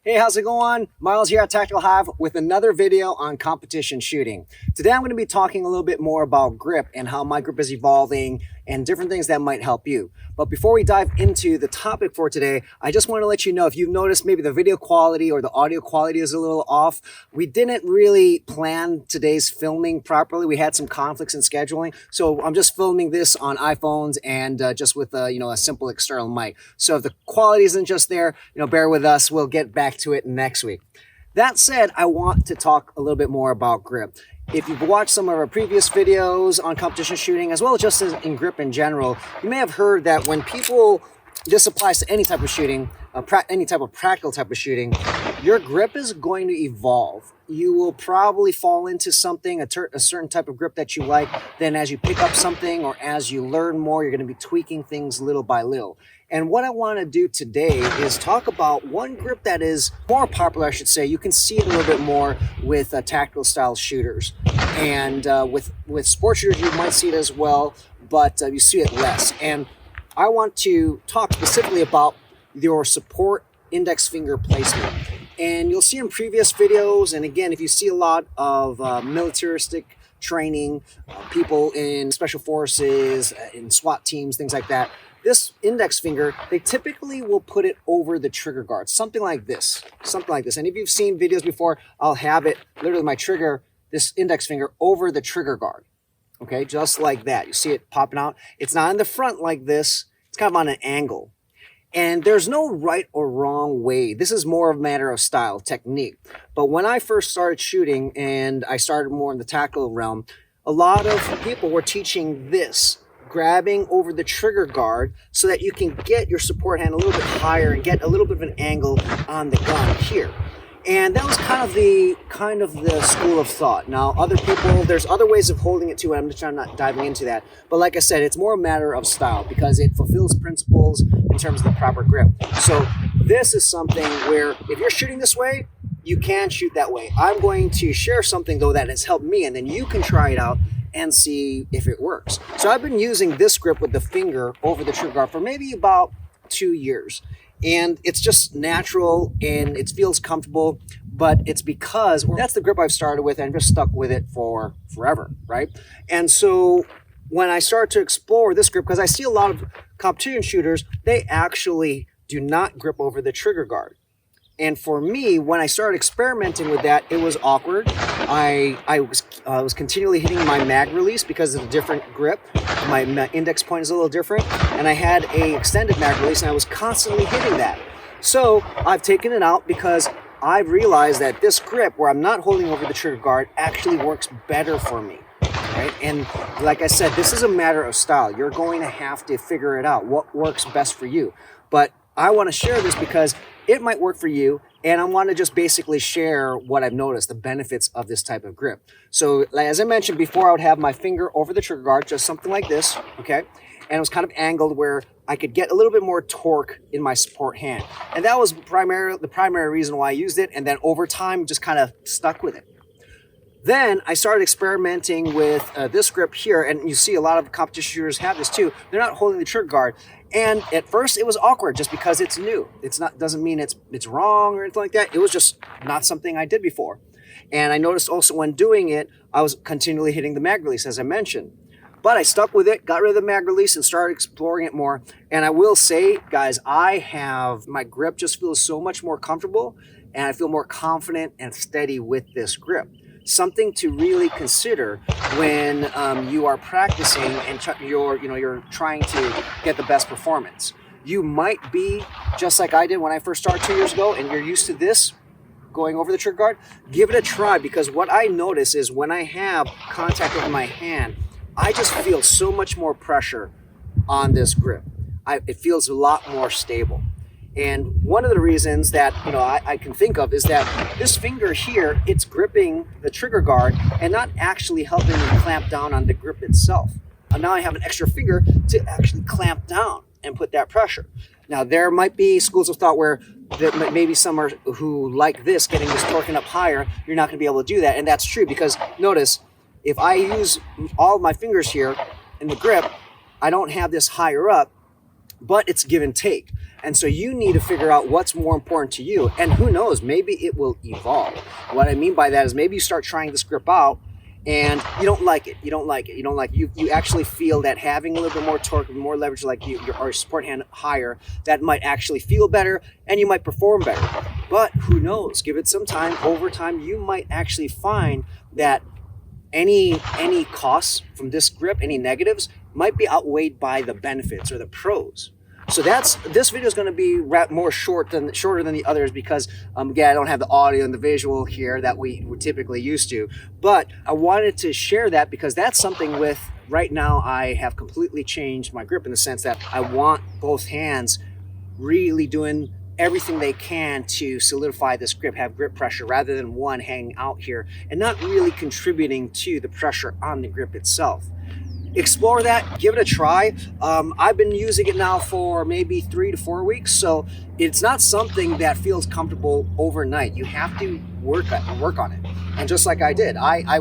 Hey, how's it going? Miles here at Tactical Hyve with another video on competition shooting. Today I'm going to be talking a little bit more about grip and how my grip is evolving and different things that might help you. But before we dive into the topic for today, I just want to let you know if you've noticed maybe the video quality or the audio quality is a little off. We didn't really plan today's filming properly. We had some conflicts in scheduling. So I'm just filming this on iPhones and just with a simple external mic. So if the quality isn't just there, bear with us. We'll get back to it next week. That said, I want to talk a little bit more about grip. If you've watched some of our previous videos on competition shooting, as well as just in grip in general, you may have heard that when people, this applies to any type of shooting, any type of practical type of shooting, your grip is going to evolve. You will probably fall into something, a certain type of grip that you like. Then as you pick up something or as you learn more, you're going to be tweaking things little by little. And what I want to do today is talk about one grip that is more popular, I should say. You can see it a little bit more with tactical style shooters. And with sports shooters, you might see it as well, but you see it less. And I want to talk specifically about your support index finger placement. And you'll see in previous videos, and again, if you see a lot of militaristic training, people in special forces, in SWAT teams, things like that, this index finger, they typically will put it over the trigger guard, something like this. And if you've seen videos before, I'll have it, literally my trigger, this index finger over the trigger guard. Okay, just like that. You see it popping out. It's not in the front like this. It's kind of on an angle. And there's no right or wrong way. This is more of a matter of style, technique. But when I first started shooting and I started more in the tactical realm, a lot of people were teaching this, grabbing over the trigger guard so that you can get your support hand a little bit higher and get a little bit of an angle on the gun here. And that was kind of the school of thought. Now, other people, there's other ways of holding it too, and I'm not diving into that. But like I said, it's more a matter of style because it fulfills principles in terms of the proper grip. So this is something where if you're shooting this way, you can shoot that way. I'm going to share something though that has helped me, and then you can try it out and see if it works. So I've been using this grip with the finger over the trigger guard for maybe about 2 years. And it's just natural and it feels comfortable, but it's because that's the grip I've started with and just stuck with it for forever, right? And so when I started to explore this grip, because I see a lot of competition shooters, they actually do not grip over the trigger guard. And for me, when I started experimenting with that, it was awkward. I was continually hitting my mag release because of a different grip. My index point is a little different. And I had a extended mag release and I was constantly hitting that. So I've taken it out because I realized that this grip where I'm not holding over the trigger guard actually works better for me. Right? And like I said, this is a matter of style. You're going to have to figure it out, what works best for you. But I want to share this because it might work for you, and I want to just basically share what I've noticed, the benefits of this type of grip. So as I mentioned before, I would have my finger over the trigger guard, just something like this, okay? And it was kind of angled where I could get a little bit more torque in my support hand. And that was the primary reason why I used it, and then over time, just kind of stuck with it. Then I started experimenting with this grip here, and you see a lot of competition shooters have this too. They're not holding the trigger guard. And at first it was awkward just because it's new. Doesn't mean it's wrong or anything like that. It was just not something I did before. And I noticed also when doing it, I was continually hitting the mag release, as I mentioned. But I stuck with it, got rid of the mag release and started exploring it more. And I will say, guys, my grip just feels so much more comfortable and I feel more confident and steady with this grip. Something to really consider when you are practicing and you're trying to get the best performance. You might be just like I did when I first started 2 years ago, and you're used to this going over the trigger guard. Give it a try, because what I notice is when I have contact with my hand, I just feel so much more pressure on this grip. It feels a lot more stable. And one of the reasons that I can think of is that this finger here, it's gripping the trigger guard and not actually helping me clamp down on the grip itself. And now I have an extra finger to actually clamp down and put that pressure. Now there might be schools of thought where maybe some who like this, getting this torquing up higher, you're not going to be able to do that. And that's true, because notice if I use all of my fingers here in the grip, I don't have this higher up. but it's give and take. And so you need to figure out what's more important to you. And who knows, maybe it will evolve. What I mean by that is maybe you start trying this grip out and you don't like it. You actually feel that having a little bit more torque, more leverage, like your support hand higher, that might actually feel better and you might perform better. But who knows, give it some time. Over time, you might actually find that any costs from this grip, any negatives, might be outweighed by the benefits or the pros. So this video is going to be shorter than the others because again, I don't have the audio and the visual here that we typically used to. But I wanted to share that because that's something with right now I have completely changed my grip in the sense that I want both hands really doing everything they can to solidify this grip, have grip pressure rather than one hanging out here and not really contributing to the pressure on the grip itself. Explore that, give it a try. I've been using it now for maybe 3 to 4 weeks, so it's not something that feels comfortable overnight. You have to work on it. And just like I did, I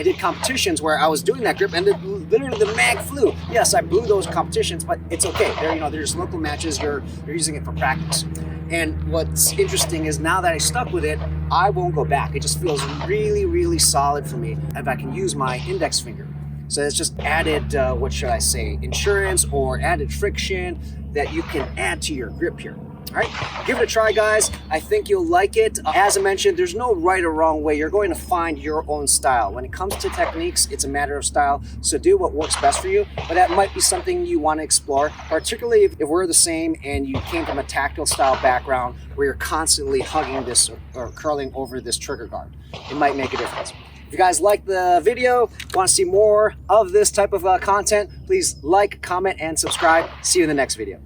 did competitions where I was doing that grip and literally the mag flew. Yes, I blew those competitions, but it's okay. They're just local matches. You're using it for practice. And what's interesting is now that I stuck with it, I won't go back. It just feels really, really solid for me if I can use my index finger. So it's just added, what should I say, insurance or added friction that you can add to your grip here. All right, give it a try, guys. I think you'll like it. As I mentioned, there's no right or wrong way. You're going to find your own style. When it comes to techniques, it's a matter of style. So do what works best for you. But that might be something you want to explore, particularly if we're the same and you came from a tactile style background where you're constantly hugging this or curling over this trigger guard. It might make a difference. If you guys like the video, want to see more of this type of content, please like, comment, and subscribe. See you in the next video.